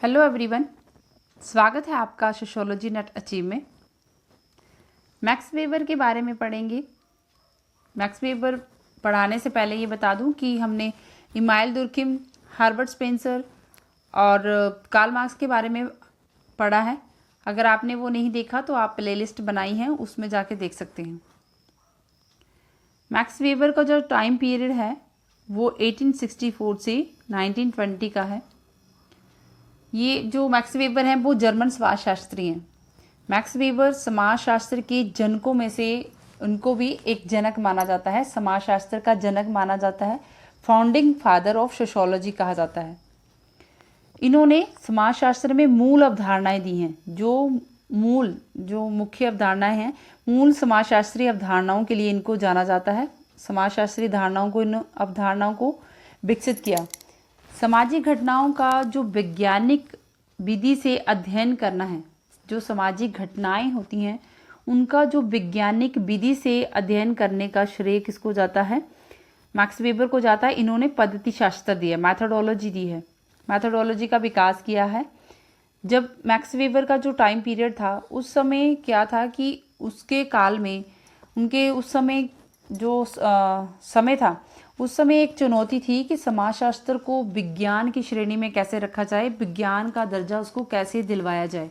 Hello everyone, स्वागत है आपका सोशियोलॉजी नेट अचीव में। मैक्स वेबर के बारे में पढ़ेंगे। मैक्स वेबर पढ़ाने से पहले ये बता दूं कि हमने इमाइल दुर्खिम, हर्बर्ट स्पेंसर और कार्ल मार्क्स के बारे में पढ़ा है। अगर आपने वो नहीं देखा तो आप प्लेलिस्ट बनाई है, उसमें जाके देख सकते हैं। मैक्स वेबर का जो टाइम पीरियड है वो 1864 से 1920 का है। ये जो मैक्स वेबर हैं वो जर्मन समाजशास्त्री हैं। मैक्स वेबर समाजशास्त्र के जनकों में से उनको भी एक जनक माना जाता है, समाजशास्त्र का जनक माना जाता है, फाउंडिंग फादर ऑफ सोशियोलॉजी कहा जाता है। इन्होंने समाजशास्त्र में मूल अवधारणाएं दी हैं। जो मुख्य अवधारणाएं हैं, मूल समाजशास्त्री अवधारणाओं के लिए इनको जाना जाता है। समाजशास्त्री धारणाओं को, इन अवधारणाओं को विकसित किया। सामाजिक घटनाओं का जो वैज्ञानिक विधि से अध्ययन करना है, जो सामाजिक घटनाएं होती हैं उनका जो वैज्ञानिक विधि से अध्ययन करने का श्रेय किसको जाता है? मैक्स वेबर को जाता है। इन्होंने पद्धति शास्त्र दिया, मैथडोलॉजी दी है, मैथडोलॉजी का विकास किया है। जब मैक्स वेबर का जो टाइम पीरियड था उस समय क्या था कि उसके काल में उनके उस समय जो समय था उस समय एक चुनौती थी कि समाजशास्त्र को विज्ञान की श्रेणी में कैसे रखा जाए, विज्ञान का दर्जा उसको कैसे दिलवाया जाए।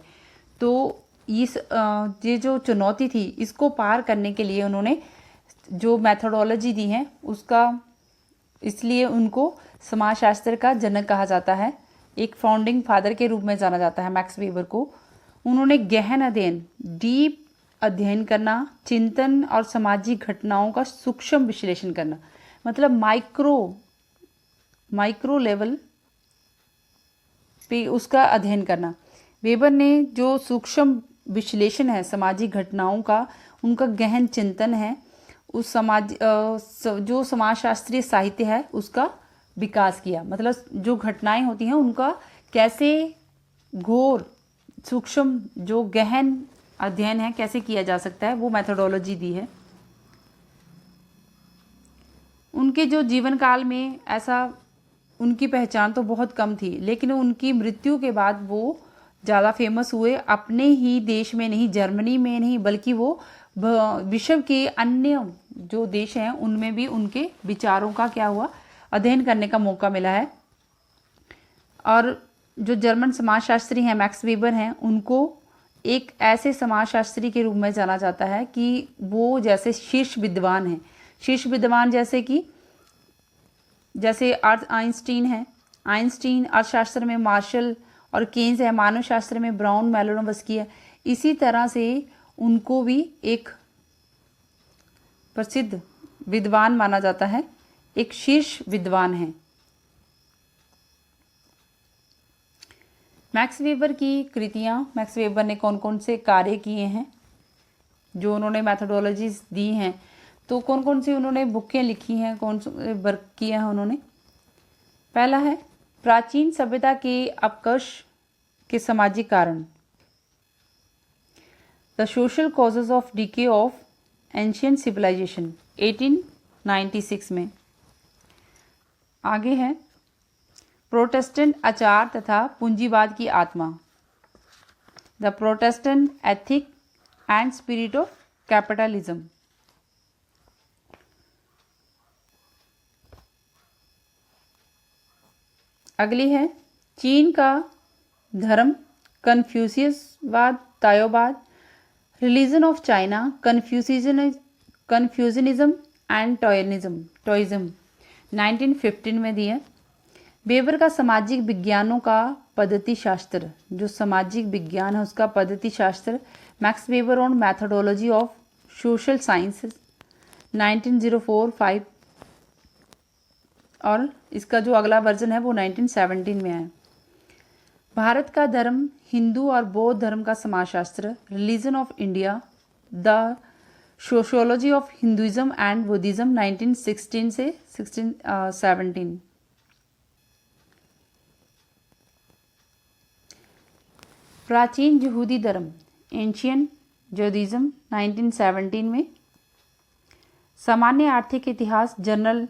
तो ये जो चुनौती थी इसको पार करने के लिए उन्होंने जो मैथडोलॉजी दी है इसलिए उनको समाजशास्त्र का जनक कहा जाता है। एक फाउंडिंग फादर के रूप में जाना जाता है मैक्स वेबर को। उन्होंने गहन अध्ययन, डीप अध्ययन करना, चिंतन और सामाजिक घटनाओं का सूक्ष्म विश्लेषण करना, मतलब माइक्रो लेवल पे उसका अध्ययन करना। वेबर ने जो सूक्ष्म विश्लेषण है सामाजिक घटनाओं का, उनका गहन चिंतन है, उस जो समाजशास्त्रीय साहित्य है उसका विकास किया। मतलब जो घटनाएं होती हैं उनका कैसे घोर सूक्ष्म जो गहन अध्ययन है कैसे किया जा सकता है, वो मैथडोलॉजी दी है। उनके जो जीवन काल में ऐसा उनकी पहचान तो बहुत कम थी, लेकिन उनकी मृत्यु के बाद वो ज़्यादा फेमस हुए। अपने ही देश में नहीं, जर्मनी में नहीं, बल्कि वो विश्व के अन्य जो देश हैं उनमें भी उनके विचारों का क्या हुआ, अध्ययन करने का मौका मिला है। और जो जर्मन समाजशास्त्री हैं मैक्स वेबर हैं, उनको एक ऐसे समाजशास्त्री के रूप में जाना जाता है कि वो जैसे शीर्ष विद्वान हैं। शीर्ष विद्वान जैसे आइंस्टीन है, आइंस्टीन अर्थशास्त्र में मार्शल और केन्स है, मानव शास्त्र में ब्राउन, मैलोनोव्स्की है। इसी तरह से उनको भी एक प्रसिद्ध विद्वान माना जाता है, एक शीर्ष विद्वान है। मैक्स वेबर की कृतियाँ, मैक्स वेबर ने कौन कौन से कार्य किए हैं, जो उन्होंने मैथडोलॉजीज दी हैं, तो कौन कौन सी उन्होंने बुकें लिखी हैं, कौन से वर्क किए हैं उन्होंने। पहला है प्राचीन सभ्यता के अपकर्ष के सामाजिक कारण, the social causes of decay of ancient civilization 1896 में। आगे है प्रोटेस्टेंट आचार तथा पूंजीवाद की आत्मा, the Protestant ethic and spirit of capitalism. अगली है चीन का धर्म, कन्फ्यूशियसवाद, ताओवाद, रिलीजन ऑफ चाइना, कन्फ्यूजनिज्म एंड टॉइज्म 1915 में दिया। वेबर का सामाजिक विज्ञानों का पद्धति शास्त्र, जो सामाजिक विज्ञान है उसका पद्धति शास्त्र, max weber on methodology of social sciences 1904-5, और इसका जो अगला वर्जन है वो 1917 में है। भारत का धर्म, हिंदू और बौद्ध धर्म का समाजशास्त्र, religion of India, the sociology of Hinduism and Buddhism 1916 से 17। प्राचीन यहूदी धर्म, एंशियंट जुडाइज्म 1917 में। सामान्य आर्थिक इतिहास, जनरल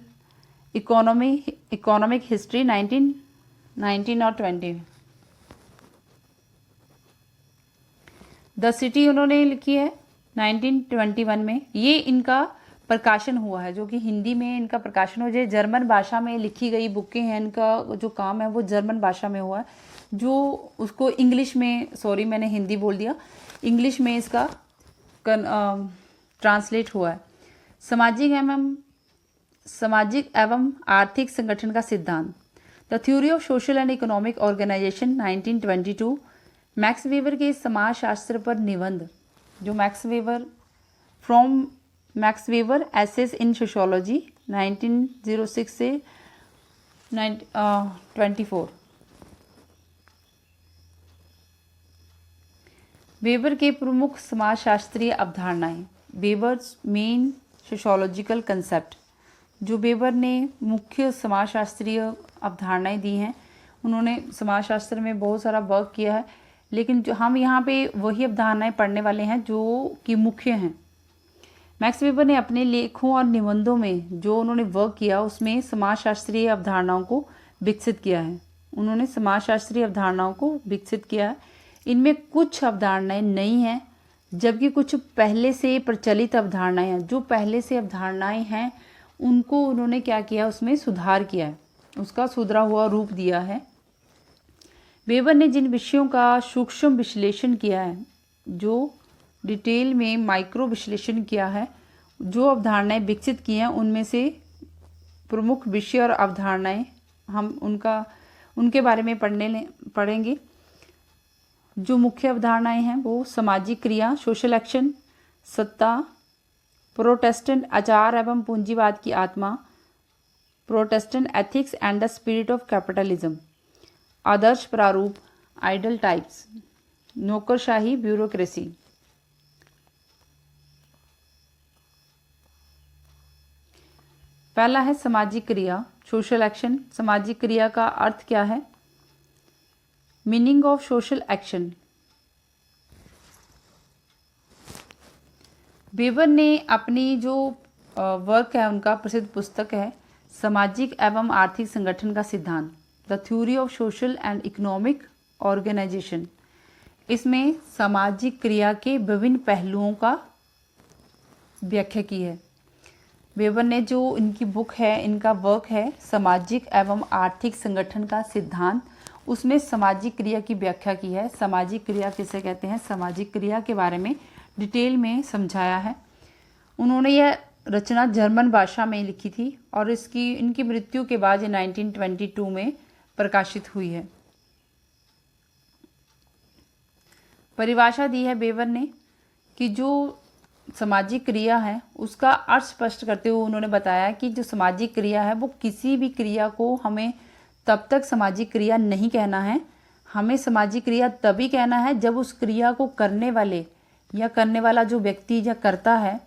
इकोनॉमिक हिस्ट्री 1919 और 20। द सिटी उन्होंने लिखी है 1921 में। ये इनका प्रकाशन हुआ है, जो कि हिंदी में इनका प्रकाशन हो जाए। जर्मन भाषा में लिखी गई बुकें हैं, इनका जो काम है वो जर्मन भाषा में हुआ है, जो उसको इंग्लिश में, सॉरी मैंने हिंदी बोल दिया, इंग्लिश में इसका ट्रांसलेट हुआ है। सामाजिक एवं आर्थिक संगठन का सिद्धांत, the theory of social and economic organization 1922। Max Weber के समाजशास्त्र पर निबंध, जो Max Weber essays in sociology 1906 से 24। वेबर के प्रमुख समाजशास्त्रीय अवधारणाएं, वेबर्स मेन सोशियोलॉजिकल कंसेप्ट, जो वेबर ने मुख्य समाजशास्त्रीय अवधारणाएं दी हैं। उन्होंने समाजशास्त्र में बहुत सारा वर्क किया है, लेकिन जो हम यहाँ पे वही अवधारणाएं पढ़ने वाले हैं जो कि मुख्य हैं। मैक्स वेबर ने अपने लेखों और निबंधों में जो उन्होंने वर्क किया उसमें समाजशास्त्रीय अवधारणाओं को विकसित किया है। उन्होंने समाजशास्त्रीय अवधारणाओं को विकसित किया है। इनमें कुछ अवधारणाएं नई हैं, जबकि कुछ पहले से प्रचलित अवधारणाएं हैं। जो पहले से अवधारणाएं हैं उनको उन्होंने क्या किया, उसमें सुधार किया है, उसका सुधरा हुआ रूप दिया है। वेबर ने जिन विषयों का सूक्ष्म विश्लेषण किया है, जो डिटेल में माइक्रो विश्लेषण किया है, जो अवधारणाएं विकसित की हैं, उनमें से प्रमुख विषय और अवधारणाएं हम उनके बारे में पढ़ेंगे। जो मुख्य अवधारणाएं हैं वो सामाजिक क्रिया, सोशल एक्शन, सत्ता, प्रोटेस्टेंट आचार एवं पूंजीवाद की आत्मा, protestant ethics and the spirit of capitalism, आदर्श प्रारूप, आइडल टाइप्स, नौकरशाही, ब्यूरोक्रेसी। पहला है सामाजिक क्रिया, सोशल एक्शन। सामाजिक क्रिया का अर्थ क्या है? Meaning of social action. Weber ने अपनी जो वर्क है, उनका प्रसिद्ध पुस्तक है सामाजिक एवं आर्थिक संगठन का सिद्धांत, the theory of social and economic organization. इसमें सामाजिक क्रिया के विभिन्न पहलुओं का व्याख्या की है। वेबर ने जो इनकी बुक है, इनका वर्क है सामाजिक एवं आर्थिक संगठन का सिद्धांत, उसमें सामाजिक क्रिया की व्याख्या की है। सामाजिक क्रिया किसे कहते हैं, सामाजिक क्रिया के बारे में डिटेल में समझाया है। उन्होंने यह रचना जर्मन भाषा में लिखी थी और इनकी मृत्यु के बाद ये 1922 में प्रकाशित हुई है। परिभाषा दी है वेबर ने कि जो सामाजिक क्रिया है उसका अर्थ स्पष्ट करते हुए उन्होंने बताया कि जो सामाजिक क्रिया है वो किसी भी क्रिया को हमें तब तक सामाजिक क्रिया नहीं कहना है। हमें सामाजिक क्रिया तभी कहना है जब उस क्रिया को करने वाले या करने वाला जो व्यक्ति या करता है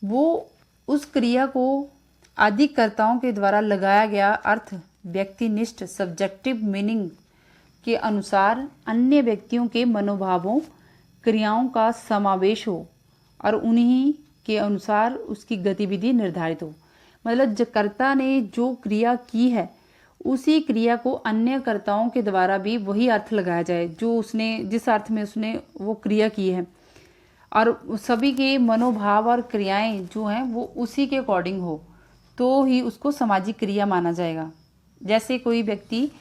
वो उस क्रिया को अधिकर्ताओं के द्वारा लगाया गया अर्थ व्यक्तिनिष्ठ सब्जेक्टिव मीनिंग के अनुसार अन्य व्यक्तियों के मनोभावों क्रियाओं का समावेश हो और उन्हीं के अनुसार उसकी गतिविधि निर्धारित हो। मतलब जो कर्ता ने जो क्रिया की है उसी क्रिया को अन्य कर्ताओं के द्वारा भी वही अर्थ लगाया जाए जो उसने जिस अर्थ में उसने वो क्रिया की है, और सभी के मनोभाव और क्रियाएं जो हैं वो उसी के अकॉर्डिंग हो तो ही उसको सामाजिक क्रिया माना जाएगा। जैसे कोई व्यक्ति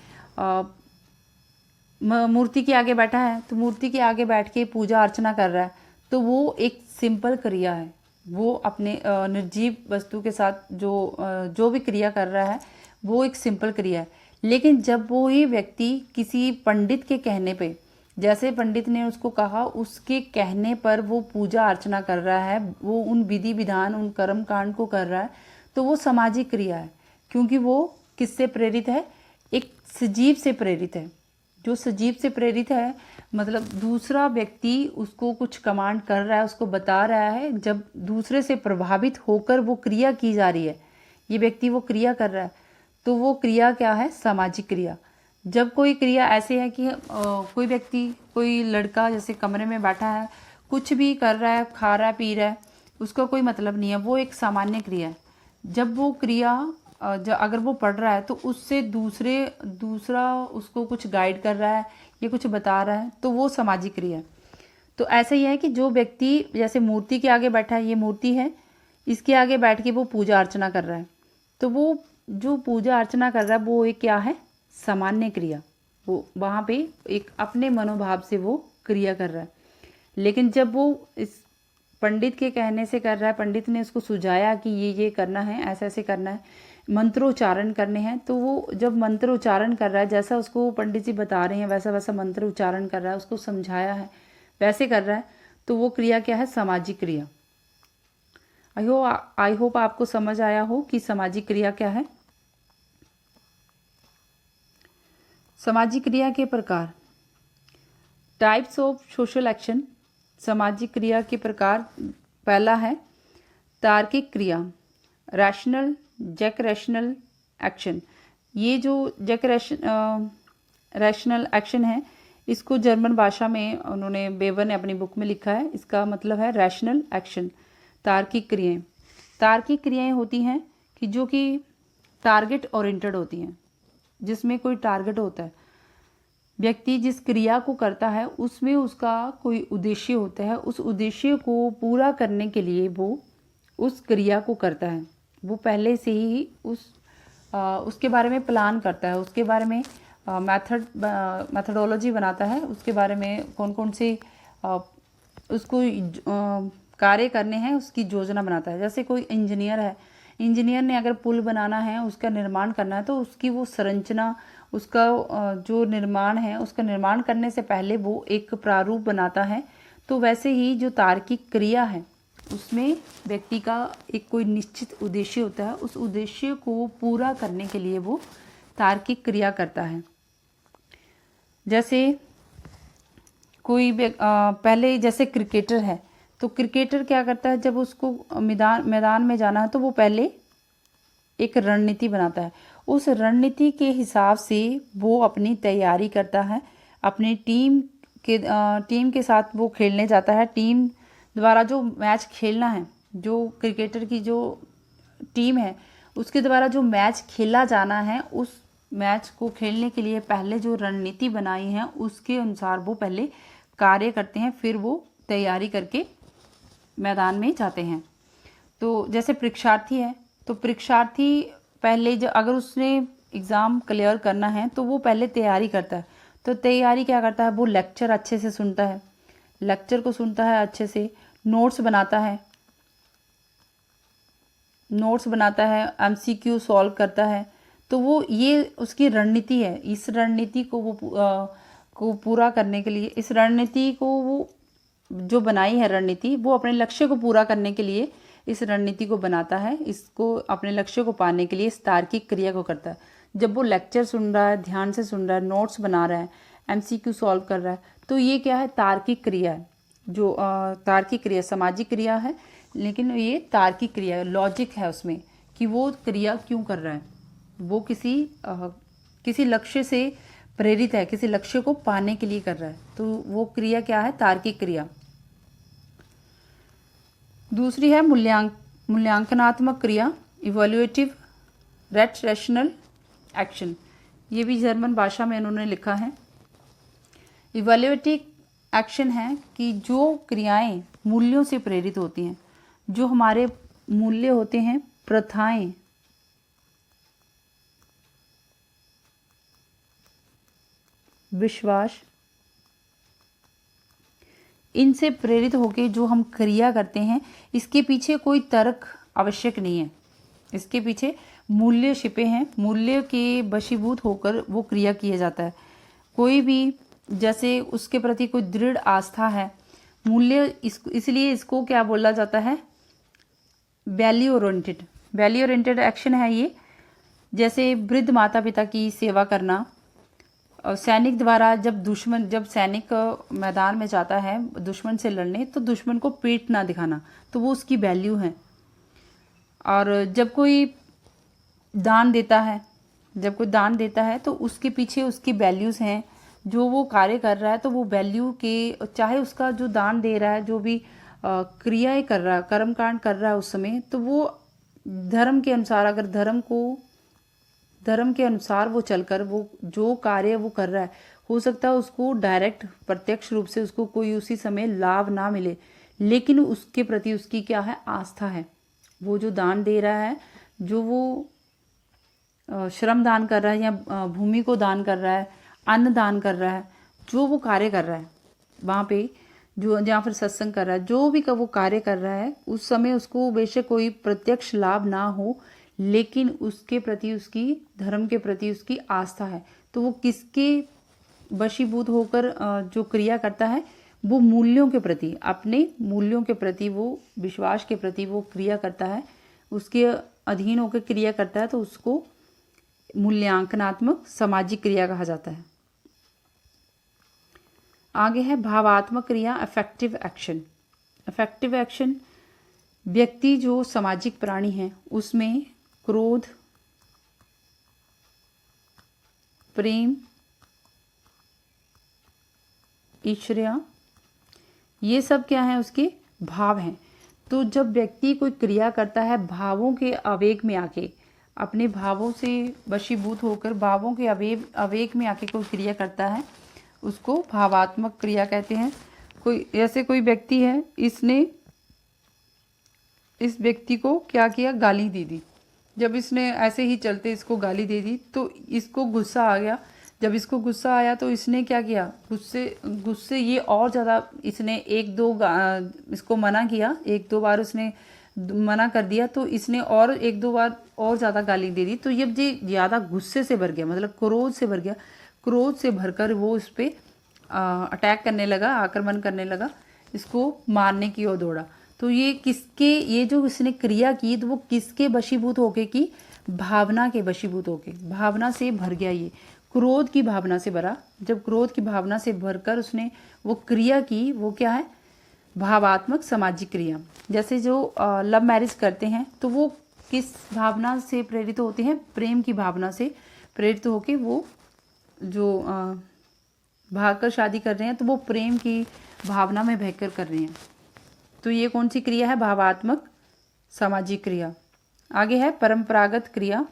मूर्ति के आगे बैठा है तो मूर्ति के आगे बैठ के पूजा अर्चना कर रहा है तो वो एक सिंपल क्रिया है। वो अपने निर्जीव वस्तु के साथ जो भी क्रिया कर रहा है वो एक सिंपल क्रिया है। लेकिन जब वो ही व्यक्ति किसी पंडित के कहने पे, जैसे पंडित ने उसको कहा उसके कहने पर वो पूजा अर्चना कर रहा है, वो उन विधि विधान उन कर्म कांड को कर रहा है, तो वो सामाजिक क्रिया है। क्योंकि वो किससे प्रेरित है? एक सजीव से प्रेरित है। जो सजीव से प्रेरित है मतलब दूसरा व्यक्ति उसको कुछ कमांड कर रहा है, उसको बता रहा है, जब दूसरे से प्रभावित होकर वो क्रिया की जा रही है, ये व्यक्ति वो क्रिया कर रहा है, तो वो क्रिया क्या है? सामाजिक क्रिया। जब कोई क्रिया ऐसे है कि कोई व्यक्ति, कोई लड़का जैसे कमरे में बैठा है, कुछ भी कर रहा है, खा रहा है, पी रहा है, उसका कोई मतलब नहीं है, वो एक सामान्य क्रिया है। जब वो क्रिया अगर वो पढ़ रहा है तो उससे दूसरा उसको कुछ गाइड कर रहा है या कुछ बता रहा है तो वो सामाजिक क्रिया है। तो ऐसा ही है कि जो व्यक्ति जैसे मूर्ति के आगे बैठा है, ये मूर्ति है, इसके आगे बैठ के वो पूजा अर्चना कर रहा है, तो वो जो पूजा अर्चना कर रहा है वो एक क्या है, सामान्य क्रिया, वो वहाँ पे एक अपने मनोभाव से वो क्रिया कर रहा है। लेकिन जब वो इस पंडित के कहने से कर रहा है, पंडित ने उसको सुझाया कि ये करना है, ऐसे ऐसे करना है, मंत्रोच्चारण करने हैं, तो वो जब मंत्रोच्चारण कर रहा है, जैसा उसको पंडित जी बता रहे हैं वैसा वैसा मंत्र उच्चारण कर रहा है, उसको समझाया है वैसे कर रहा है, तो वो क्रिया क्या है, सामाजिक क्रिया। आई होप आपको समझ आया हो कि सामाजिक क्रिया क्या है। सामाजिक क्रिया के प्रकार, टाइप्स ऑफ सोशल एक्शन। सामाजिक क्रिया के प्रकार, पहला है तार्किक क्रिया, रैशनल जैक रैशनल एक्शन। ये जो जैक रैशनल एक्शन है, इसको जर्मन भाषा में उन्होंने बेवर ने अपनी बुक में लिखा है, इसका मतलब है रैशनल एक्शन, तार्किक क्रियाएं। तार्किक क्रियाएं होती हैं कि जो कि टारगेट ओरिएंटेड होती हैं, जिसमें कोई टारगेट होता है, व्यक्ति जिस क्रिया को करता है उसमें उसका कोई उद्देश्य होता है, उस उद्देश्य को पूरा करने के लिए वो उस क्रिया को करता है, वो पहले से ही उसके बारे में प्लान करता है, उसके बारे में मैथडोलॉजी बनाता है, उसके बारे में कौन कौन से उसको कार्य करने हैं उसकी योजना बनाता है। जैसे कोई इंजीनियर है, इंजीनियर ने अगर पुल बनाना है, उसका निर्माण करना है, तो उसकी वो संरचना, उसका जो निर्माण है, उसका निर्माण करने से पहले वो एक प्रारूप बनाता है। तो वैसे ही जो तार्किक क्रिया है उसमें व्यक्ति का एक कोई निश्चित उद्देश्य होता है, उस उद्देश्य को पूरा करने के लिए वो तार्किक क्रिया करता है। जैसे कोई पहले जैसे क्रिकेटर है, तो क्रिकेटर क्या करता है, जब उसको मैदान में जाना है तो वो पहले एक रणनीति बनाता है, उस रणनीति के हिसाब से वो अपनी तैयारी करता है, अपनी टीम के साथ वो खेलने जाता है, टीम द्वारा जो मैच खेलना है, जो क्रिकेटर की जो टीम है उसके द्वारा जो मैच खेला जाना है, उस मैच को खेलने के लिए पहले जो रणनीति बनाई है उसके अनुसार वो पहले कार्य करते हैं, फिर वो तैयारी करके मैदान में जाते हैं। तो जैसे परीक्षार्थी है, तो परीक्षार्थी पहले जो अगर उसने एग्ज़ाम क्लियर करना है तो वो पहले तैयारी करता है। तो तैयारी क्या करता है, वो लेक्चर अच्छे से सुनता है, लेक्चर को सुनता है अच्छे से, नोट्स बनाता है, एमसीक्यू सॉल्व करता है। तो वो ये उसकी रणनीति है, इस रणनीति को वो को पूरा करने के लिए, इस रणनीति को वो जो बनाई है रणनीति, वो अपने लक्ष्य को पूरा करने के लिए इस रणनीति को बनाता है, इसको अपने लक्ष्य को पाने के लिए इस तार्किक क्रिया को करता है। जब वो लेक्चर सुन रहा है, ध्यान से सुन रहा है, नोट्स बना रहा है, एमसीक्यू सॉल्व कर रहा है, तो ये क्या है, तार्किक क्रिया है। जो तार्किक क्रिया सामाजिक क्रिया है, लेकिन ये तार्किक क्रिया है, लॉजिक है उसमें कि वो क्रिया क्यों कर रहा है, वो किसी लक्ष्य से प्रेरित है, किसी लक्ष्य को पाने के लिए कर रहा है, तो वो क्रिया क्या है, तार्किक क्रिया। दूसरी है मूल्यांकनात्मक क्रिया, इवैल्यूएटिव रैशनल एक्शन। ये भी जर्मन भाषा में उन्होंने लिखा है। इवैल्यूएटिव एक्शन है कि जो क्रियाएं मूल्यों से प्रेरित होती हैं, जो हमारे मूल्य होते हैं, प्रथाएं, विश्वास, इनसे प्रेरित होकर जो हम क्रिया करते हैं, इसके पीछे कोई तर्क आवश्यक नहीं है, इसके पीछे मूल्य छिपे हैं, मूल्य के वशीभूत होकर वो क्रिया किया जाता है। कोई भी जैसे उसके प्रति कोई दृढ़ आस्था है, मूल्य, इसलिए इसको क्या बोला जाता है, वैल्यू ओरिएंटेड एक्शन है ये। जैसे वृद्ध माता पिता की सेवा करना, सैनिक द्वारा जब सैनिक मैदान में जाता है दुश्मन से लड़ने, तो दुश्मन को पीठ ना दिखाना, तो वो उसकी वैल्यू है। और जब कोई दान देता है तो उसके पीछे उसकी वैल्यूज़ हैं, जो वो कार्य कर रहा है तो वो वैल्यू के, चाहे उसका जो दान दे रहा है, जो भी क्रियाएं कर रहा है, कर्मकांड कर रहा है उस समय, तो वो धर्म के अनुसार, अगर धर्म के अनुसार वो चलकर वो जो कार्य वो कर रहा है, हो सकता है उसको डायरेक्ट प्रत्यक्ष रूप से उसको कोई उसी समय लाभ ना मिले, लेकिन उसके प्रति उसकी क्या है, आस्था है। वो जो दान दे रहा है, जो वो श्रम दान कर रहा है या भूमि को दान कर रहा है, अन्न दान कर रहा है, जो वो कार्य कर रहा है वहाँ पे, जो जहाँ फिर सत्संग कर रहा है, जो भी वो कार्य कर रहा है, उस समय उसको बेशक कोई प्रत्यक्ष लाभ ना हो, लेकिन उसके प्रति, उसकी धर्म के प्रति उसकी आस्था है। तो वो किसके वशीभूत होकर जो क्रिया करता है, वो मूल्यों के प्रति, अपने मूल्यों के प्रति, वो विश्वास के प्रति वो क्रिया करता है, उसके अधीन होकर क्रिया करता है, तो उसको मूल्यांकनात्मक सामाजिक क्रिया कहा जाता है। आगे है भावात्मक क्रिया, अफेक्टिव एक्शन। अफेक्टिव एक्शन, व्यक्ति जो सामाजिक प्राणी है उसमें क्रोध, प्रेम, ईर्ष्या, ये सब क्या है, उसके भाव हैं। तो जब व्यक्ति कोई क्रिया करता है भावों के आवेग में आके, अपने भावों से वशीभूत होकर भावों के आवेग में आके कोई क्रिया करता है, उसको भावात्मक क्रिया कहते हैं। कोई ऐसे कोई व्यक्ति है, इसने इस व्यक्ति को क्या किया, गाली दे दी। जब इसने ऐसे ही चलते इसको गाली दे दी तो इसको गुस्सा आ गया। जब इसको गुस्सा आया तो इसने क्या किया, गुस्से ये और ज़्यादा, इसने इसको मना किया, 1-2 बार उसने मना कर दिया, तो इसने और 1-2 बार और ज़्यादा गाली दे दी। तो जब ये ज़्यादा गुस्से से भर गया, मतलब क्रोध से भर गया, क्रोध से भरकर वो उस पर अटैक करने लगा, आक्रमण करने लगा, इसको मारने की ओर दौड़ा। तो ये जो इसने क्रिया की, तो वो किसके वशीभूत होके की, भावना के वशीभूत होके, भावना से भर गया, ये क्रोध की भावना से भरा। जब क्रोध की भावना से भरकर उसने वो क्रिया की, वो क्या है, भावात्मक सामाजिक क्रिया। जैसे जो लव मैरिज करते हैं तो वो किस भावना से प्रेरित होते हैं, प्रेम की भावना से प्रेरित होके वो जो भागकर शादी कर रहे हैं, तो वो प्रेम की भावना में बहकर कर रहे हैं। तो ये कौन सी क्रिया है, भावात्मक सामाजिक क्रिया। आगे है परंपरागत क्रिया,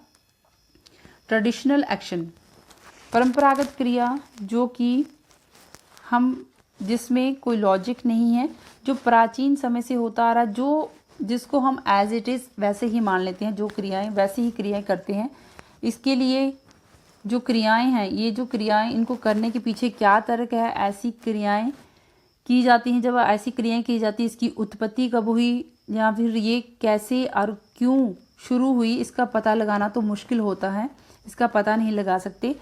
ट्रेडिशनल एक्शन। परंपरागत क्रिया जो कि जिसमें कोई लॉजिक नहीं है, जो प्राचीन समय से होता आ रहा, जिसको हम एज इट इज़ वैसे ही मान लेते हैं, जो क्रियाएं वैसे ही क्रियाएं करते हैं। इसके लिए जो क्रियाएं हैं, ये जो क्रियाएं, इनको करने के पीछे क्या तर्क है, ऐसी क्रियाएं की जाती हैं। जब ऐसी क्रियाएं की जाती हैं, इसकी उत्पत्ति कब हुई या फिर ये कैसे और क्यों शुरू हुई, इसका पता लगाना तो मुश्किल होता है, इसका पता नहीं लगा सकते।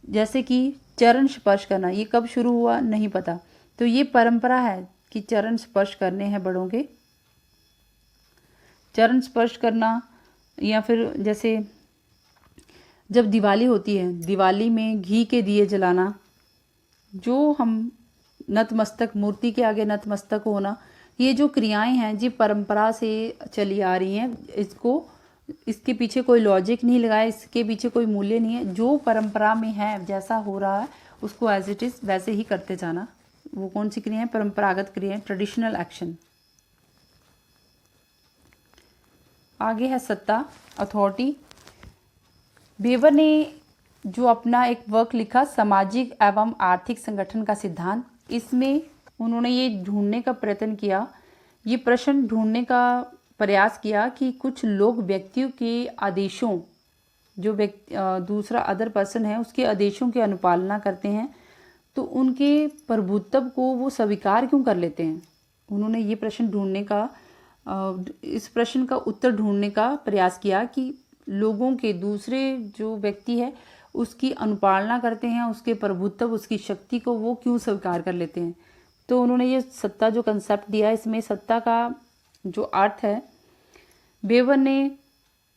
जैसे कि चरण स्पर्श करना, ये कब शुरू हुआ नहीं पता, तो ये परंपरा है कि चरण स्पर्श करने हैं बड़ों के। चरण स्पर्श करना, या फिर जैसे जब दिवाली होती है, दिवाली में घी के दिए जलाना, जो हम नतमस्तक, मूर्ति के आगे नतमस्तक होना, ये जो क्रियाएं हैं जी परंपरा से चली आ रही हैं। इसके पीछे कोई लॉजिक नहीं लगाया, इसके पीछे कोई मूल्य नहीं है। जो परंपरा में है, जैसा हो रहा है, उसको एज इट इज़ वैसे ही करते जाना। वो कौन सी क्रिया है, परंपरागत क्रिया, ट्रेडिशनल एक्शन। आगे है सत्ता, अथॉरिटी। वेबर ने जो अपना एक वर्क लिखा, सामाजिक एवं आर्थिक संगठन का सिद्धांत, इसमें उन्होंने ये ढूंढने का प्रयत्न किया, ये प्रश्न ढूंढने का प्रयास किया कि कुछ लोग व्यक्तियों के आदेशों, जो दूसरा अदर पर्सन है, उसके आदेशों की अनुपालना करते हैं, तो उनके प्रभुत्व को वो स्वीकार क्यों कर लेते हैं। उन्होंने ये प्रश्न ढूंढने का, इस प्रश्न का उत्तर ढूंढने का प्रयास किया कि लोगों के, दूसरे जो व्यक्ति है उसकी अनुपालना करते हैं, उसके प्रभुत्व, उसकी शक्ति को वो क्यों स्वीकार कर लेते हैं। तो उन्होंने ये सत्ता जो कंसेप्ट दिया, इसमें सत्ता का जो अर्थ है, वेबर ने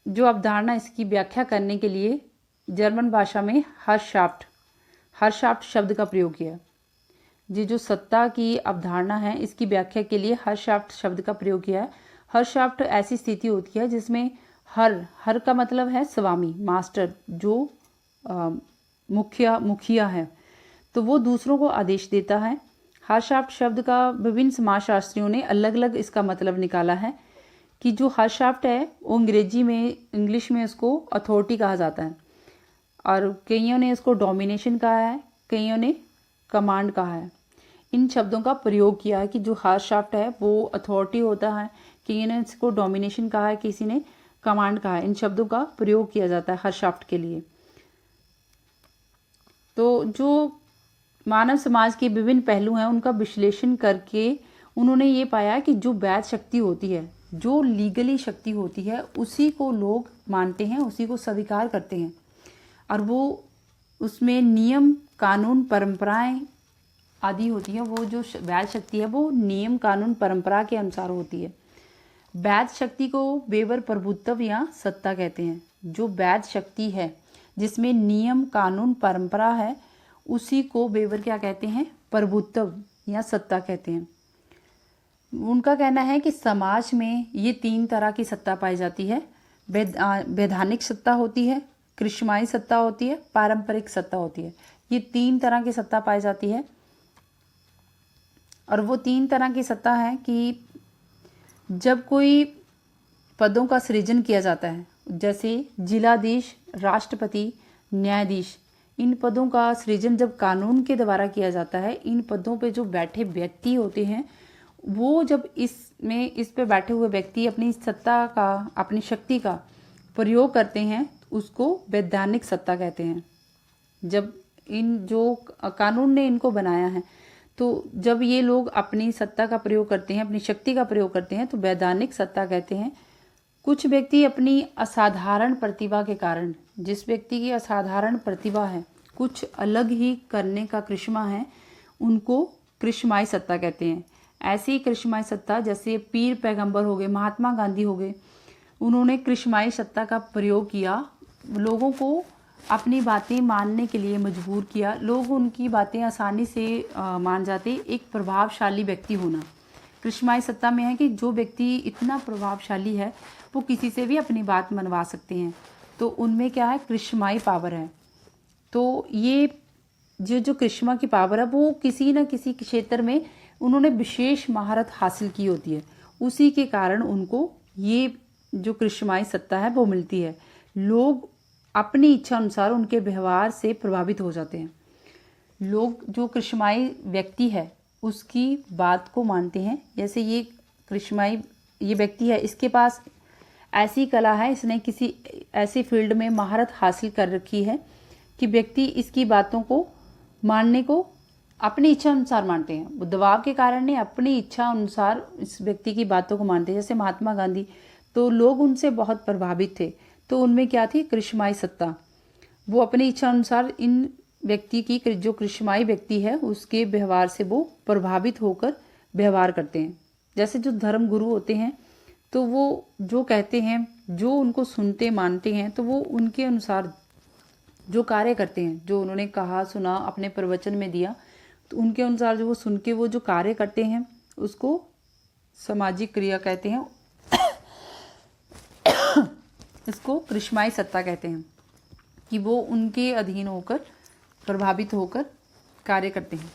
जो अवधारणा, इसकी व्याख्या करने के लिए जर्मन भाषा में हर्शाफ्ट शब्द का प्रयोग किया। ये जो सत्ता की अवधारणा है, इसकी व्याख्या के लिए हर्शाफ्ट शब्द का प्रयोग किया है। हर्शाफ्ट ऐसी स्थिति होती है जिसमें हर का मतलब है स्वामी, मास्टर, जो मुखिया है, तो वो दूसरों को आदेश देता है। हर्शाफ्ट शब्द का विभिन्न समाजशास्त्रियों ने अलग अलग इसका मतलब निकाला है कि जो हर्शाफ्ट है वो इंग्लिश में उसको अथॉरिटी कहा जाता है, और कईयों ने इसको डोमिनेशन कहा है, कईयों ने कमांड कहा है। इन शब्दों का प्रयोग किया है कि जो हर्शाफ्ट है वो अथॉरिटी होता है, कईयों ने इसको डोमिनेशन कहा है, किसी ने कमांड कहा है। इन शब्दों का प्रयोग किया जाता है हर्शाफ्ट के लिए। तो जो मानव समाज के विभिन्न पहलू हैं उनका विश्लेषण करके उन्होंने ये पाया कि जो वैध शक्ति होती है, जो लीगली शक्ति होती है, उसी को लोग मानते हैं, उसी को स्वीकार करते हैं, और वो उसमें नियम कानून परंपराएं आदि होती है। वो जो वैध शक्ति है वो नियम कानून परंपरा के अनुसार होती है। वैध शक्ति को वेबर प्रभुत्व या सत्ता कहते हैं। जो वैध शक्ति है जिसमें नियम कानून परंपरा है उसी को वेबर क्या कहते हैं, प्रभुत्व या सत्ता कहते हैं। उनका कहना है कि समाज में ये 3 तरह की सत्ता पाई जाती है। वैधानिक सत्ता होती है, कृष्माई सत्ता होती है, पारंपरिक सत्ता होती है। ये 3 तरह की सत्ता पाई जाती है। और वो 3 तरह की सत्ता है कि जब कोई पदों का सृजन किया जाता है, जैसे जिलाधीश, राष्ट्रपति, न्यायाधीश, इन पदों का सृजन जब कानून के द्वारा किया जाता है, इन पदों पे जो बैठे व्यक्ति होते हैं वो जब इस पे बैठे हुए व्यक्ति अपनी सत्ता का, अपनी शक्ति का प्रयोग करते हैं, उसको वैधानिक सत्ता कहते हैं। जब इन जो कानून ने इनको बनाया है, तो जब ये लोग अपनी सत्ता का प्रयोग करते हैं, अपनी शक्ति का प्रयोग करते हैं, तो वैधानिक सत्ता कहते हैं। कुछ व्यक्ति अपनी असाधारण प्रतिभा के कारण, जिस व्यक्ति की असाधारण प्रतिभा है, कुछ अलग ही करने का कृष्मा है, उनको कृष्माई सत्ता कहते हैं। ऐसी कृष्माई सत्ता, जैसे पीर पैगंबर हो गए, महात्मा गांधी हो गए, उन्होंने कृष्माई सत्ता का प्रयोग किया, लोगों को अपनी बातें मानने के लिए मजबूर किया, लोग उनकी बातें आसानी से मान जाते। एक प्रभावशाली व्यक्ति होना कृष्माई सत्ता में है कि जो व्यक्ति इतना प्रभावशाली है वो किसी से भी अपनी बात मनवा सकते हैं, तो उनमें क्या है, कृष्माई पावर है। तो ये जो कृष्मा की पावर है वो किसी न किसी क्षेत्र में उन्होंने विशेष महारत हासिल की होती है, उसी के कारण उनको ये जो कृष्माई सत्ता है वो मिलती है। लोग अपनी इच्छा अनुसार उनके व्यवहार से प्रभावित हो जाते हैं। लोग जो कृष्माई व्यक्ति है उसकी बात को मानते हैं। जैसे ये कृष्माई ये व्यक्ति है, इसके पास ऐसी कला है, इसने किसी ऐसी फील्ड में महारत हासिल कर रखी है कि व्यक्ति इसकी बातों को मानने को अपनी इच्छा अनुसार मानते हैं। वो दबाव के कारण नहीं, अपनी इच्छा अनुसार इस व्यक्ति की बातों को मानते हैं। जैसे महात्मा गांधी, तो लोग उनसे बहुत प्रभावित थे, तो उनमें क्या थी, कृष्माई सत्ता। वो अपनी इच्छा अनुसार इन व्यक्ति की, जो कृष्माई व्यक्ति है उसके व्यवहार से वो प्रभावित होकर व्यवहार करते हैं। जैसे जो धर्म गुरु होते हैं, तो वो जो कहते हैं, जो उनको सुनते मानते हैं, तो वो उनके अनुसार जो कार्य करते हैं, जो उन्होंने कहा सुना अपने प्रवचन में दिया, तो उनके अनुसार जो वो सुन के वो जो कार्य करते हैं उसको सामाजिक क्रिया कहते हैं। इसको कृष्माई सत्ता कहते हैं कि वो उनके अधीन होकर, प्रभावित होकर कार्य करते हैं।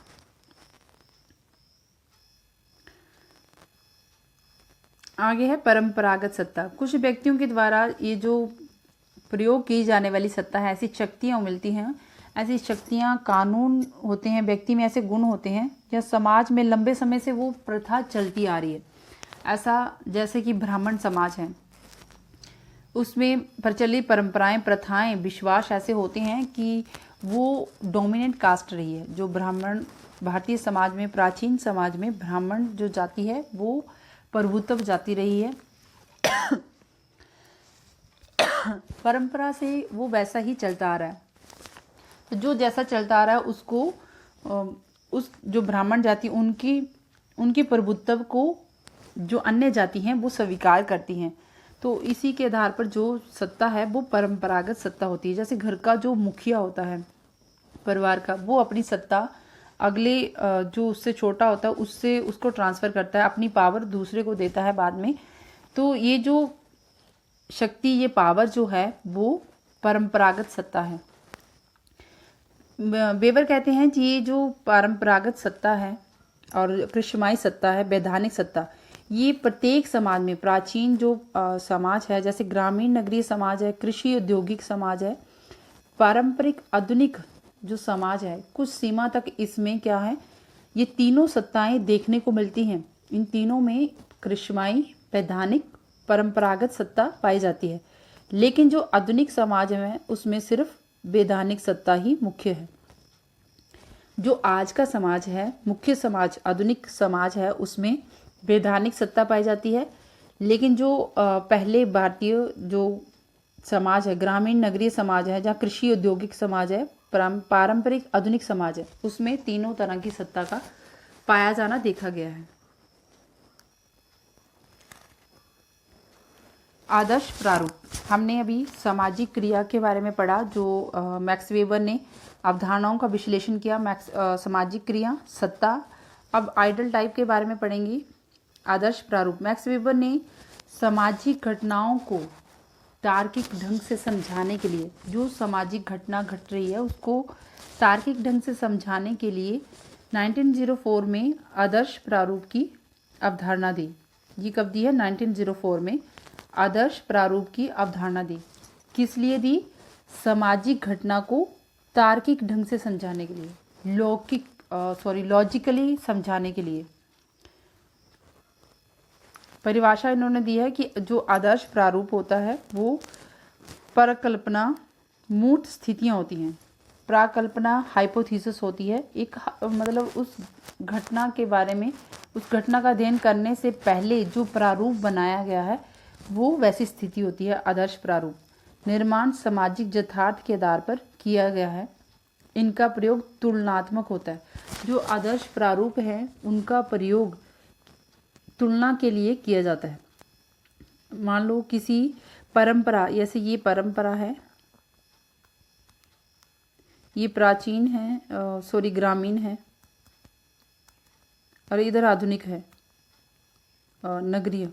आगे है परंपरागत सत्ता। कुछ व्यक्तियों के द्वारा ये जो प्रयोग की जाने वाली सत्ता है, ऐसी शक्तियाँ मिलती हैं, ऐसी शक्तियाँ, कानून होते हैं, व्यक्ति में ऐसे गुण होते हैं या समाज में लंबे समय से वो प्रथा चलती आ रही है। ऐसा जैसे कि ब्राह्मण समाज है, उसमें प्रचलित परंपराएं, प्रथाएं, विश्वास ऐसे होते हैं कि वो डोमिनेंट कास्ट रही है। जो ब्राह्मण भारतीय समाज में, प्राचीन समाज में ब्राह्मण जो जाति है वो प्रभुत्व जाति रही है। परंपरा से वो वैसा ही चलता आ रहा है। तो जो जैसा चलता आ रहा है उसको उस जो ब्राह्मण जाति, उनकी प्रभुत्व को जो अन्य जाति हैं वो स्वीकार करती हैं। तो इसी के आधार पर जो सत्ता है वो परंपरागत सत्ता होती है। जैसे घर का जो मुखिया होता है परिवार का, वो अपनी सत्ता अगले जो उससे छोटा होता है उससे उसको ट्रांसफ़र करता है, अपनी पावर दूसरे को देता है बाद में। तो ये जो शक्ति, ये पावर जो है वो परंपरागत सत्ता है। वेबर कहते हैं कि ये जो परंपरागत सत्ता है और कृष्माई सत्ता है, वैधानिक सत्ता, ये प्रत्येक समाज में, प्राचीन जो समाज है, जैसे ग्रामीण नगरीय समाज है, कृषि औद्योगिक समाज है, पारंपरिक आधुनिक जो समाज है कुछ सीमा तक इसमें क्या है, ये तीनों सत्ताएं देखने को मिलती हैं। इन तीनों में कृष्णमाई, वैधानिक, परंपरागत सत्ता पाई जाती है। लेकिन जो आधुनिक समाज है उसमें सिर्फ वैधानिक सत्ता ही मुख्य है। जो आज का समाज है, मुख्य समाज, आधुनिक समाज है, उसमें वैधानिक सत्ता पाई जाती है। लेकिन जो पहले भारतीय जो समाज है, ग्रामीण नगरीय समाज है, जहाँ कृषि औद्योगिक समाज है, पारंपरिक आधुनिक समाज है, उसमें तीनों तरह की सत्ता का पाया जाना देखा गया है। आदर्श प्रारूप, हमने अभी सामाजिक क्रिया के बारे में पढ़ा, जो मैक्स वेबर ने अवधारणाओं का विश्लेषण किया। सामाजिक क्रिया, सत्ता। अब आइडल टाइप के बारे में पढ़ेंगे। आदर्श प्रारूप, मैक्स वेबर ने सामाजिक घटनाओं को तार्किक ढंग से समझाने के लिए, जो सामाजिक घटना घट रही है उसको तार्किक ढंग से समझाने के लिए 1904 में आदर्श प्रारूप की अवधारणा दी। ये कब दी है? 1904 में आदर्श प्रारूप की अवधारणा दी। किस लिए दी? सामाजिक घटना को तार्किक ढंग से समझाने के लिए, लॉजिकली समझाने के लिए। परिभाषा इन्होंने दी है कि जो आदर्श प्रारूप होता है वो परकल्पना मूर्त स्थितियां होती हैं, प्राकल्पना हाइपोथेसिस होती है। एक मतलब उस घटना के बारे में, उस घटना का अध्ययन करने से पहले जो प्रारूप बनाया गया है वो वैसी स्थिति होती है आदर्श प्रारूप। निर्माण सामाजिक यथार्थ के आधार पर किया गया है। इनका प्रयोग तुलनात्मक होता है। जो आदर्श प्रारूप है उनका प्रयोग तुलना के लिए किया जाता है। मान लो किसी परंपरा, जैसे ये परंपरा है, ये प्राचीन है, ग्रामीण है, और इधर आधुनिक है, नगरीय।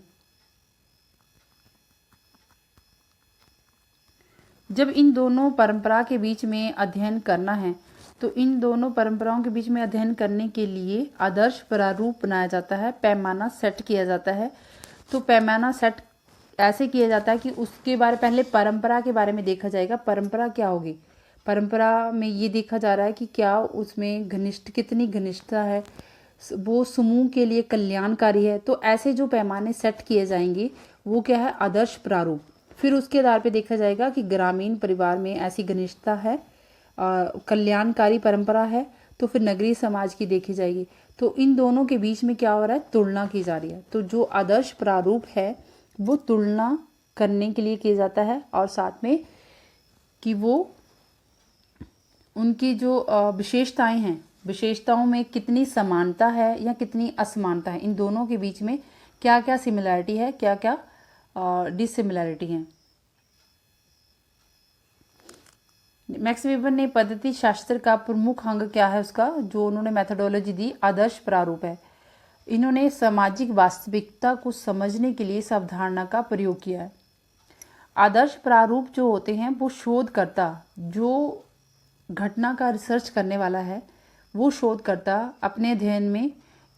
जब इन दोनों परंपरा के बीच में अध्ययन करना है तो इन दोनों परंपराओं के बीच में अध्ययन करने के लिए आदर्श प्रारूप बनाया जाता है, पैमाना सेट किया जाता है। तो पैमाना सेट ऐसे किया जाता है कि उसके बारे पहले परंपरा के बारे में देखा जाएगा। परंपरा क्या होगी? परंपरा में ये देखा जा रहा है कि क्या उसमें कितनी घनिष्ठता है, वो समूह के लिए कल्याणकारी है। तो ऐसे जो पैमाने सेट किए जाएंगे वो क्या है? आदर्श प्रारूप। फिर उसके आधार पे देखा जाएगा कि ग्रामीण परिवार में ऐसी घनिष्ठता है, कल्याणकारी परंपरा है, तो फिर नगरीय समाज की देखी जाएगी। तो इन दोनों के बीच में क्या हो रहा है? तुलना की जा रही है। तो जो आदर्श प्रारूप है वो तुलना करने के लिए किया जाता है, और साथ में कि वो उनकी जो विशेषताएं हैं, विशेषताओं में कितनी समानता है या कितनी असमानता है, इन दोनों के बीच में क्या क्या सिमिलैरिटी है, क्या क्या डिसिमिलैरिटी है। मैक्स वेबर ने पद्धति शास्त्र का प्रमुख अंग क्या है उसका, जो उन्होंने मेथोडोलॉजी दी, आदर्श प्रारूप है। इन्होंने सामाजिक वास्तविकता को समझने के लिए इस अवधारणा का प्रयोग किया है। आदर्श प्रारूप जो होते हैं वो शोधकर्ता, जो घटना का रिसर्च करने वाला है, वो शोधकर्ता अपने अध्ययन में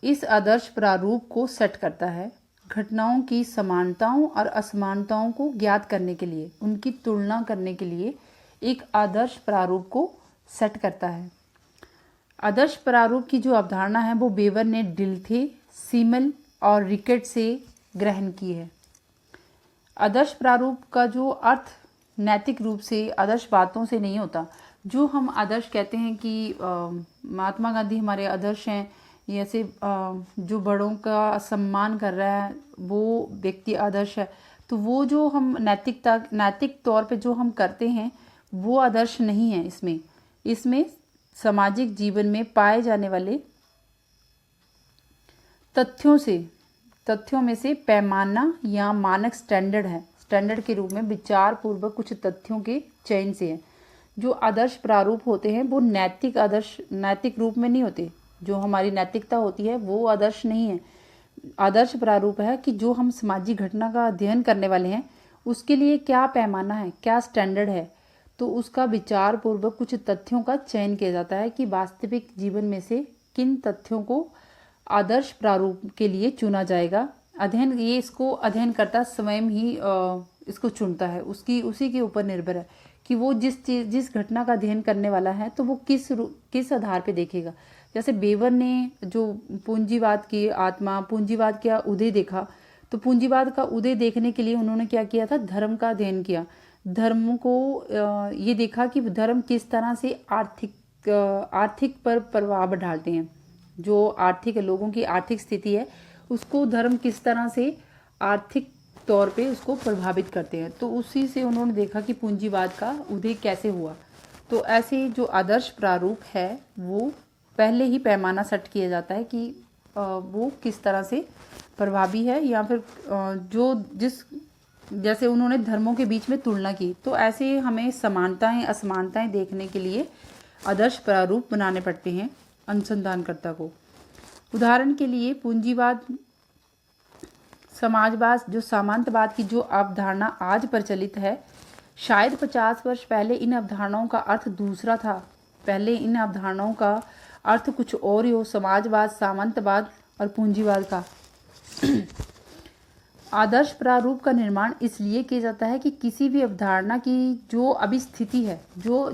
इस आदर्श प्रारूप को सेट करता है। घटनाओं की समानताओं और असमानताओं को ज्ञात करने के लिए, उनकी तुलना करने के लिए एक आदर्श प्रारूप को सेट करता है। आदर्श प्रारूप की जो अवधारणा है वो वेबर ने डिल्थे, सीमल और रिकेट से ग्रहण की है। आदर्श प्रारूप का जो अर्थ नैतिक रूप से आदर्श बातों से नहीं होता। जो हम आदर्श कहते हैं कि महात्मा गांधी हमारे आदर्श हैं, ऐसे जो बड़ों का सम्मान कर रहा है वो व्यक्ति आदर्श है, तो वो जो हम नैतिक तौर पे जो हम करते हैं वो आदर्श नहीं है। इसमें सामाजिक जीवन में पाए जाने वाले तथ्यों में से पैमाना या मानक स्टैंडर्ड के रूप में विचार पूर्वक कुछ तथ्यों के चयन से है। जो आदर्श प्रारूप होते हैं वो नैतिक रूप में नहीं होते। जो हमारी नैतिकता होती है वो आदर्श नहीं है। आदर्श प्रारूप है कि जो हम सामाजिक घटना का अध्ययन करने वाले हैं उसके लिए क्या पैमाना है, क्या स्टैंडर्ड है, तो उसका विचार पूर्वक कुछ तथ्यों का चयन किया जाता है कि वास्तविक जीवन में से किन तथ्यों को आदर्श प्रारूप के लिए चुना जाएगा। इसको अध्ययन करता स्वयं ही इसको चुनता है, उसी के ऊपर निर्भर है कि वो जिस घटना का अध्ययन करने वाला है तो वो किस आधार पे देखेगा। जैसे बेवर ने जो पूंजीवाद की आत्मा, पूंजीवाद का उदय देखा, तो पूंजीवाद का उदय देखने के लिए उन्होंने क्या किया था, धर्म का अध्ययन किया। धर्म को ये देखा कि धर्म किस तरह से आर्थिक पर प्रभाव डालते हैं। जो आर्थिक लोगों की आर्थिक स्थिति है उसको धर्म किस तरह से आर्थिक तौर पे उसको प्रभावित करते हैं। तो उसी से उन्होंने देखा कि पूंजीवाद का उदय कैसे हुआ। तो ऐसे जो आदर्श प्रारूप है वो पहले ही पैमाना सेट किया जाता है कि वो किस तरह से प्रभावी है, या फिर जैसे उन्होंने धर्मों के बीच में तुलना की, तो ऐसे हमें समानताएं असमानताएं देखने के लिए आदर्श प्रारूप बनाने पड़ते हैं अनुसंधानकर्ता को। उदाहरण के लिए पूंजीवाद, समाजवाद, जो सामंतवाद की जो अवधारणा आज प्रचलित है, शायद 50 वर्ष पहले इन अवधारणाओं का अर्थ दूसरा था। पहले इन अवधारणाओं का अर्थ कुछ और ही हो, समाजवाद, सामंतवाद और पूंजीवाद का। आदर्श प्रारूप का निर्माण इसलिए किया जाता है कि किसी भी अवधारणा की जो अभी स्थिति है, जो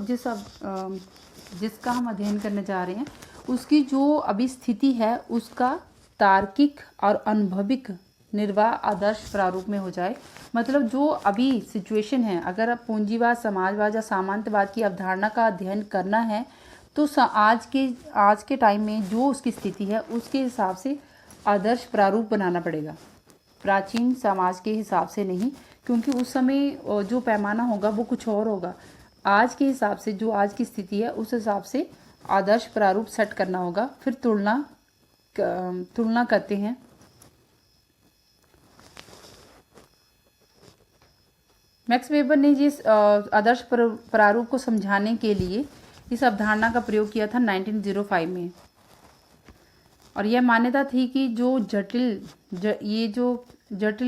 जिसका हम अध्ययन करने जा रहे हैं, उसकी जो अभी स्थिति है उसका तार्किक और अनुभविक निर्वाह आदर्श प्रारूप में हो जाए। मतलब जो अभी सिचुएशन है, अगर आप पूंजीवाद, समाजवाद या सामंतवाद की अवधारणा का अध्ययन करना है तो आज के टाइम में जो उसकी स्थिति है उसके हिसाब से आदर्श प्रारूप बनाना पड़ेगा, प्राचीन समाज के हिसाब से नहीं, क्योंकि उस समय जो पैमाना होगा वो कुछ और होगा। आज के हिसाब से जो आज की स्थिति है उस हिसाब से आदर्श प्रारूप सेट करना होगा। फिर तुलना करते हैं। मैक्स वेबर ने जिस आदर्श प्रारूप को समझाने के लिए इस अवधारणा का प्रयोग किया था 1905 में, और यह मान्यता थी कि जो जटिल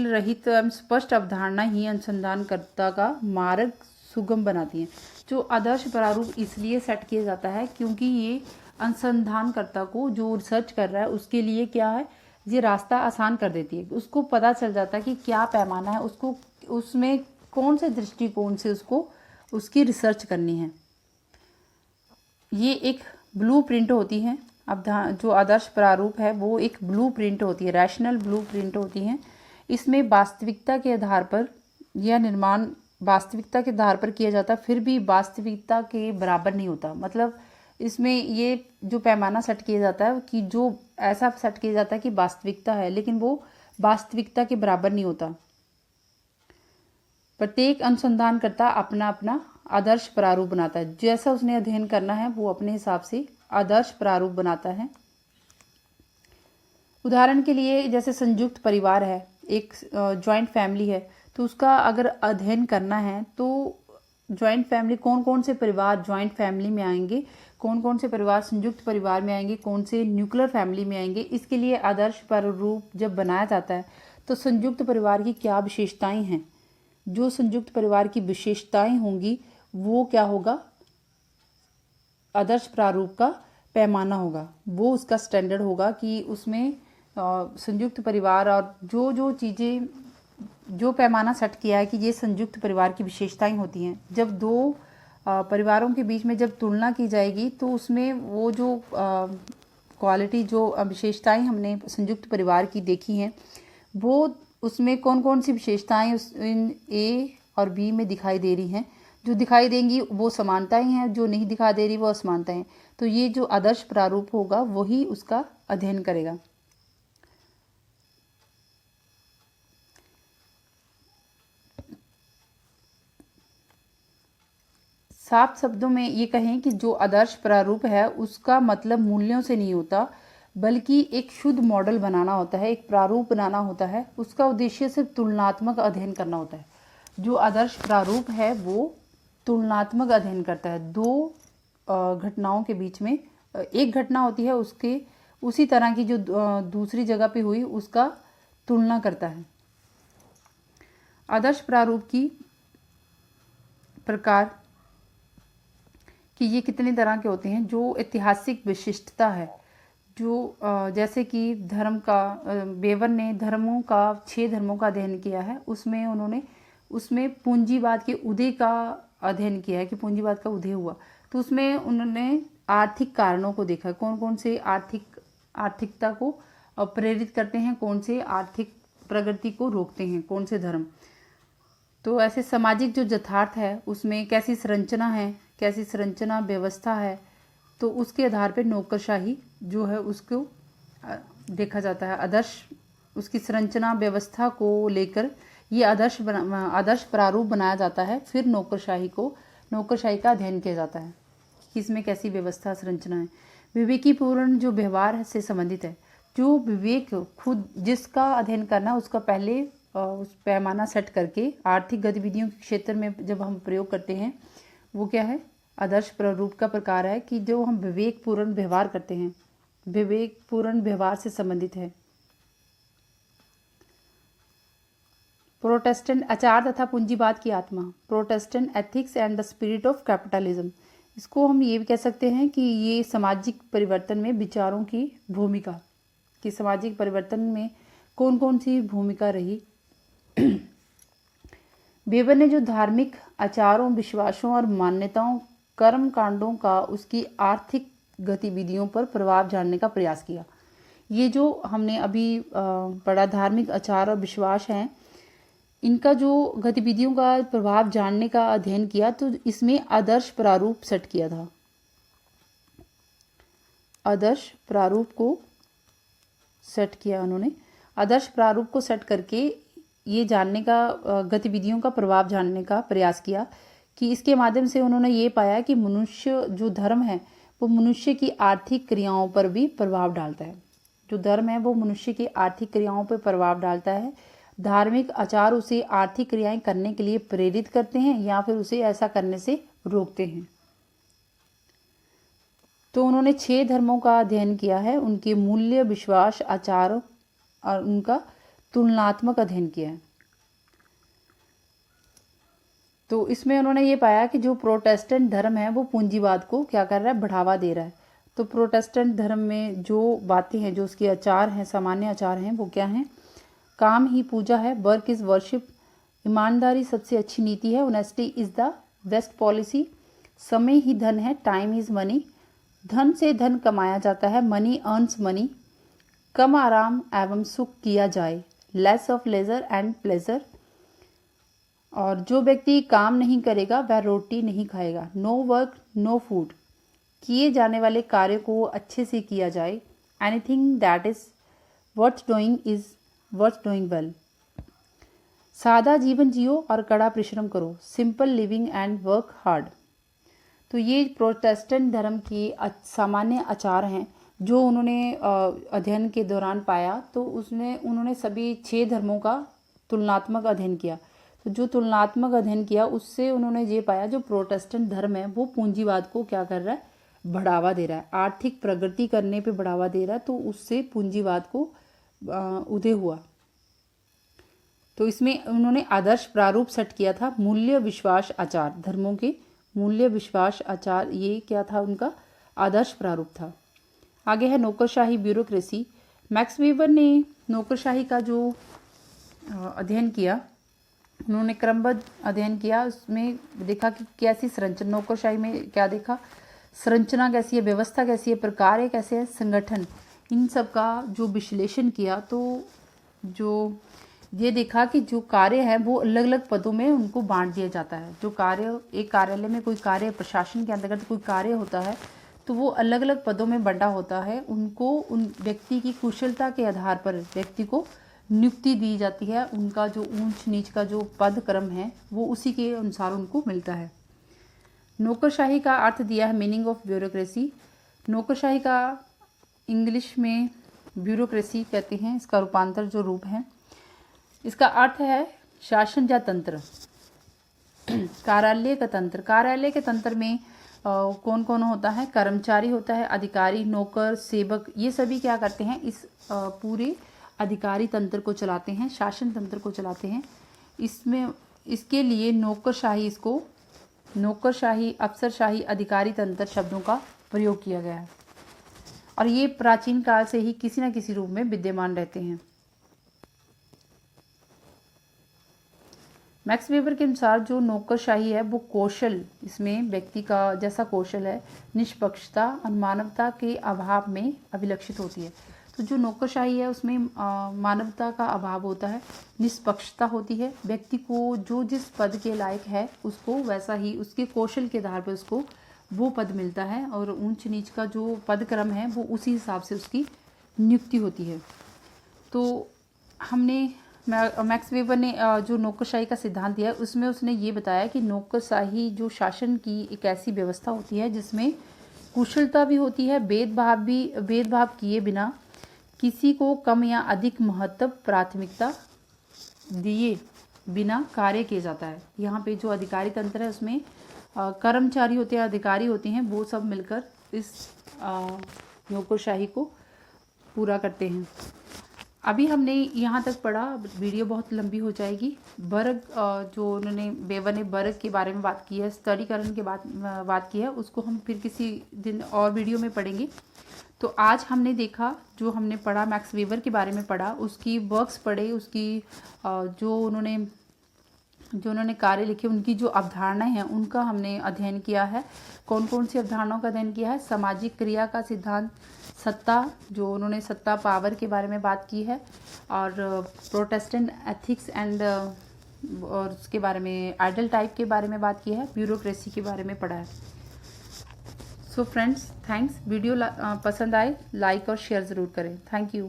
रहित एवं स्पष्ट अवधारणा ही अनुसंधानकर्ता का मार्ग सुगम बनाती हैं। जो आदर्श प्रारूप इसलिए सेट किया जाता है क्योंकि ये अनुसंधानकर्ता को, जो रिसर्च कर रहा है, उसके लिए क्या है, ये रास्ता आसान कर देती है। उसको पता चल जाता है कि क्या पैमाना है, उसको उसमें कौन से दृष्टिकोण से उसकी रिसर्च करनी है। ये एक ब्लूप्रिंट होती है। अब जो आदर्श प्रारूप है वो एक ब्लूप्रिंट होती है, रैशनल ब्लूप्रिंट होती है। इसमें वास्तविकता के आधार पर यह निर्माण वास्तविकता के आधार पर किया जाता है, फिर भी वास्तविकता के बराबर नहीं होता। मतलब इसमें ये जो पैमाना सेट किया जाता है कि जो ऐसा सेट किया जाता है कि वास्तविकता है, लेकिन वो वास्तविकता के बराबर नहीं होता। प्रत्येक अनुसंधानकर्ता अपना अपना आदर्श प्रारूप बनाता है। जैसा उसने अध्ययन करना है वो अपने हिसाब से आदर्श प्रारूप बनाता है। उदाहरण के लिए जैसे संयुक्त परिवार है, एक जॉइंट फैमिली है, तो उसका अगर अध्ययन करना है तो जॉइंट फैमिली, कौन कौन से परिवार जॉइंट फैमिली में आएंगे, कौन कौन से परिवार संयुक्त परिवार में आएंगे, कौन से न्यूक्लियर फैमिली में आएंगे, इसके लिए आदर्श प्रारूप जब बनाया जाता है तो संयुक्त परिवार की क्या विशेषताएं हैं, जो संयुक्त परिवार की विशेषताएं होंगी वो क्या होगा, आदर्श प्रारूप का पैमाना होगा, वो उसका स्टैंडर्ड होगा कि उसमें संयुक्त परिवार और जो चीज़ें, जो पैमाना सेट किया है कि ये संयुक्त परिवार की विशेषताएं होती हैं। जब दो परिवारों के बीच में जब तुलना की जाएगी तो उसमें वो जो क्वालिटी, जो विशेषताएं हमने संयुक्त परिवार की देखी हैं, वो उसमें कौन कौन सी विशेषताएं इन ए और बी में दिखाई दे रही हैं। जो दिखाई देंगी वो समानताएं हैं, जो नहीं दिखाई दे रही वो असमानताएं हैं। तो ये जो आदर्श प्रारूप होगा वही उसका अध्ययन करेगा। साफ शब्दों में ये कहें कि जो आदर्श प्रारूप है उसका मतलब मूल्यों से नहीं होता, बल्कि एक शुद्ध मॉडल बनाना होता है, एक प्रारूप बनाना होता है। उसका उद्देश्य सिर्फ तुलनात्मक अध्ययन करना होता है। जो आदर्श प्रारूप है वो तुलनात्मक अध्ययन करता है। दो घटनाओं के बीच में एक घटना होती है, उसके उसी तरह की जो दूसरी जगह पे हुई उसका तुलना करता है। आदर्श प्रारूप की प्रकार कि ये कितने तरह के होते हैं। जो ऐतिहासिक विशिष्टता है, जो जैसे कि धर्म का, वेबर ने धर्मों का 6 धर्मों का अध्ययन किया है, उसमें पूंजीवाद के उदय का अध्ययन किया है कि पूंजीवाद का उदय हुआ, तो उसमें उन्होंने आर्थिक कारणों को देखा, कौन कौन से आर्थिकता को प्रेरित करते हैं, कौन से आर्थिक प्रगति को रोकते हैं, कौन से धर्म। तो ऐसे सामाजिक जो यथार्थ है उसमें कैसी संरचना है, कैसी संरचना व्यवस्था है, तो उसके आधार पर नौकरशाही जो है उसको देखा जाता है। आदर्श उसकी संरचना व्यवस्था को लेकर ये आदर्श प्रारूप बनाया जाता है। फिर नौकरशाही का अध्ययन किया जाता है कि इसमें कैसी व्यवस्था संरचना है। विवेकीपूर्ण जो व्यवहार से संबंधित है, जो विवेक खुद जिसका अध्ययन करना उसका पहले उस पैमाना सेट करके आर्थिक गतिविधियों के क्षेत्र में जब हम प्रयोग करते हैं, वो क्या है, आदर्श प्रारूप का प्रकार है कि जो हम विवेकपूर्ण व्यवहार करते हैं, विवेकपूर्ण व्यवहार से संबंधित है। प्रोटेस्टेंट आचार तथा पूंजीवाद की आत्मा, protestant ethics and the spirit of capitalism. इसको हम ये भी कह सकते हैं कि ये सामाजिक परिवर्तन में विचारों की भूमिका, कि सामाजिक परिवर्तन में कौन कौन सी भूमिका रही। वेबर ने जो धार्मिक आचारों, विश्वासों और मान्यताओं, कर्म कांडों का उसकी आर्थिक गतिविधियों पर प्रभाव जानने का प्रयास किया। ये जो हमने अभी पढ़ा धार्मिक आचार और विश्वास हैं, इनका जो गतिविधियों का प्रभाव जानने का अध्ययन किया, तो इसमें आदर्श प्रारूप सेट किया था। आदर्श प्रारूप को सेट किया उन्होंने। आदर्श प्रारूप को सेट करके ये जानने का, गतिविधियों का प्रभाव जानने का प्रयास किया कि इसके माध्यम से उन्होंने ये पाया कि मनुष्य जो धर्म है वो मनुष्य की आर्थिक क्रियाओं पर भी प्रभाव डालता है। जो धर्म है वो मनुष्य की आर्थिक क्रियाओं पर प्रभाव डालता है। धार्मिक आचार उसे आर्थिक क्रियाएं करने के लिए प्रेरित करते हैं या फिर उसे ऐसा करने से रोकते हैं। तो उन्होंने 6 धर्मों का अध्ययन किया है, उनके मूल्य, विश्वास, आचार और उनका तुलनात्मक अध्ययन किया है। तो इसमें उन्होंने ये पाया कि जो प्रोटेस्टेंट धर्म है वो पूंजीवाद को क्या कर रहा है, बढ़ावा दे रहा है। तो प्रोटेस्टेंट धर्म में जो बातें हैं, जो उसके आचार हैं, सामान्य आचार हैं, वो क्या हैं? काम ही पूजा है, वर्क इज वर्शिप, ईमानदारी सबसे अच्छी नीति है, honesty is the best policy, समय ही धन है, टाइम इज मनी, धन से धन कमाया जाता है, मनी अर्न्स मनी, कम आराम एवं सुख किया जाए, less of leisure and pleasure, और जो व्यक्ति काम नहीं करेगा वह रोटी नहीं खाएगा, नो वर्क नो फूड, किए जाने वाले कार्य को अच्छे से किया जाए, anything that is worth doing is worth doing well, सादा जीवन जियो और कड़ा परिश्रम करो, simple living and work hard. तो ये प्रोटेस्टेंट धर्म के सामान्य आचार हैं जो उन्होंने अध्ययन के दौरान पाया। तो उन्होंने सभी 6 धर्मों का तुलनात्मक अध्ययन किया। तो जो तुलनात्मक अध्ययन किया उससे उन्होंने ये पाया जो प्रोटेस्टेंट धर्म है वो पूंजीवाद को क्या कर रहा है, बढ़ावा दे रहा है, आर्थिक प्रगति करने पे बढ़ावा दे रहा है। तो उससे पूंजीवाद को उदय हुआ। तो इसमें उन्होंने आदर्श प्रारूप सेट किया था, मूल्य, विश्वास, आचार, धर्मों के मूल्य, विश्वास, आचार, ये क्या था, उनका आदर्श प्रारूप था। आगे है नौकरशाही, ब्यूरोक्रेसी। मैक्स वेबर ने नौकरशाही का जो अध्ययन किया, उन्होंने क्रमबद्ध अध्ययन किया। उसमें देखा कि कैसी संरचना, नौकरशाही में क्या देखा, संरचना कैसी है, व्यवस्था कैसी है, प्रकार कैसे है, संगठन, इन सब का जो विश्लेषण किया। तो जो ये देखा कि जो कार्य है वो अलग अलग पदों में उनको बांट दिया जाता है। जो कार्य, एक कार्यालय में कोई कार्य, प्रशासन के अंतर्गत कोई कार्य होता है तो वो अलग अलग पदों में बंटा होता है। उनको उन व्यक्ति की कुशलता के आधार पर व्यक्ति को नियुक्ति दी जाती है। उनका जो ऊंच नीच का जो पद क्रम है वो उसी के अनुसार उनको मिलता है। नौकरशाही का अर्थ दिया है मीनिंग ऑफ ब्यूरोक्रेसी। नौकरशाही का इंग्लिश में ब्यूरोक्रेसी कहते हैं, इसका रूपांतर जो रूप है, इसका अर्थ है शासन या तंत्र, कार्यालय का तंत्र। कार्यालय के तंत्र में कौन कौन होता है, कर्मचारी होता है, अधिकारी, नौकर, सेवक, ये सभी क्या करते हैं, इस पूरे अधिकारी तंत्र को चलाते हैं, शासन तंत्र को चलाते हैं। इसमें इसके लिए नौकरशाही, इसको नौकरशाही, अफसरशाही, अधिकारी तंत्र शब्दों का प्रयोग किया गया है और ये प्राचीन काल से ही किसी न किसी रूप में विद्यमान रहते हैं। मैक्स वेबर के अनुसार जो नौकरशाही है वो कौशल, इसमें व्यक्ति का जैसा कौशल है, निष्पक्षता और मानवता के अभाव में अभिलक्षित होती है। तो जो नौकरशाही है उसमें मानवता का अभाव होता है, निष्पक्षता होती है, व्यक्ति को जो जिस पद के लायक है उसको वैसा ही उसके कौशल के आधार पर उसको वो पद मिलता है, और ऊंच नीच का जो पद क्रम है वो उसी हिसाब से उसकी नियुक्ति होती है। तो हमने मैक्स वेबर ने जो नौकरशाही का सिद्धांत दिया है उसमें उसने ये बताया कि नौकरशाही जो शासन की एक ऐसी व्यवस्था होती है जिसमें कुशलता भी होती है, भेदभाव किए बिना किसी को कम या अधिक महत्व प्राथमिकता दिए बिना कार्य किया जाता है। यहाँ पे जो अधिकारी तंत्र है उसमें कर्मचारी होते हैं, अधिकारी होते हैं, वो सब मिलकर इस नौकरशाही को पूरा करते हैं। अभी हमने यहाँ तक पढ़ा, वीडियो बहुत लंबी हो जाएगी। वर्ग जो उन्होंने वेबर ने वर्ग के बारे में बात की है, स्तरीकरण के बात की है, उसको हम फिर किसी दिन और वीडियो में पढ़ेंगे। तो आज हमने देखा, जो हमने पढ़ा मैक्स वेबर के बारे में पढ़ा, उसकी वर्क्स पढ़े, उसकी जो उन्होंने कार्य लिखे, उनकी जो अवधारणाएं हैं उनका हमने अध्ययन किया है। कौन कौन सी अवधारणाओं का अध्ययन किया है? सामाजिक क्रिया का सिद्धांत, सत्ता, जो उन्होंने सत्ता पावर के बारे में बात की है, और प्रोटेस्टेंट एथिक्स एंड और उसके बारे में आइडल टाइप के बारे में बात की है, ब्यूरोक्रेसी के बारे में पढ़ा है। So friends, thanks. वीडियो पसंद आए लाइक और शेयर ज़रूर करें। Thank you.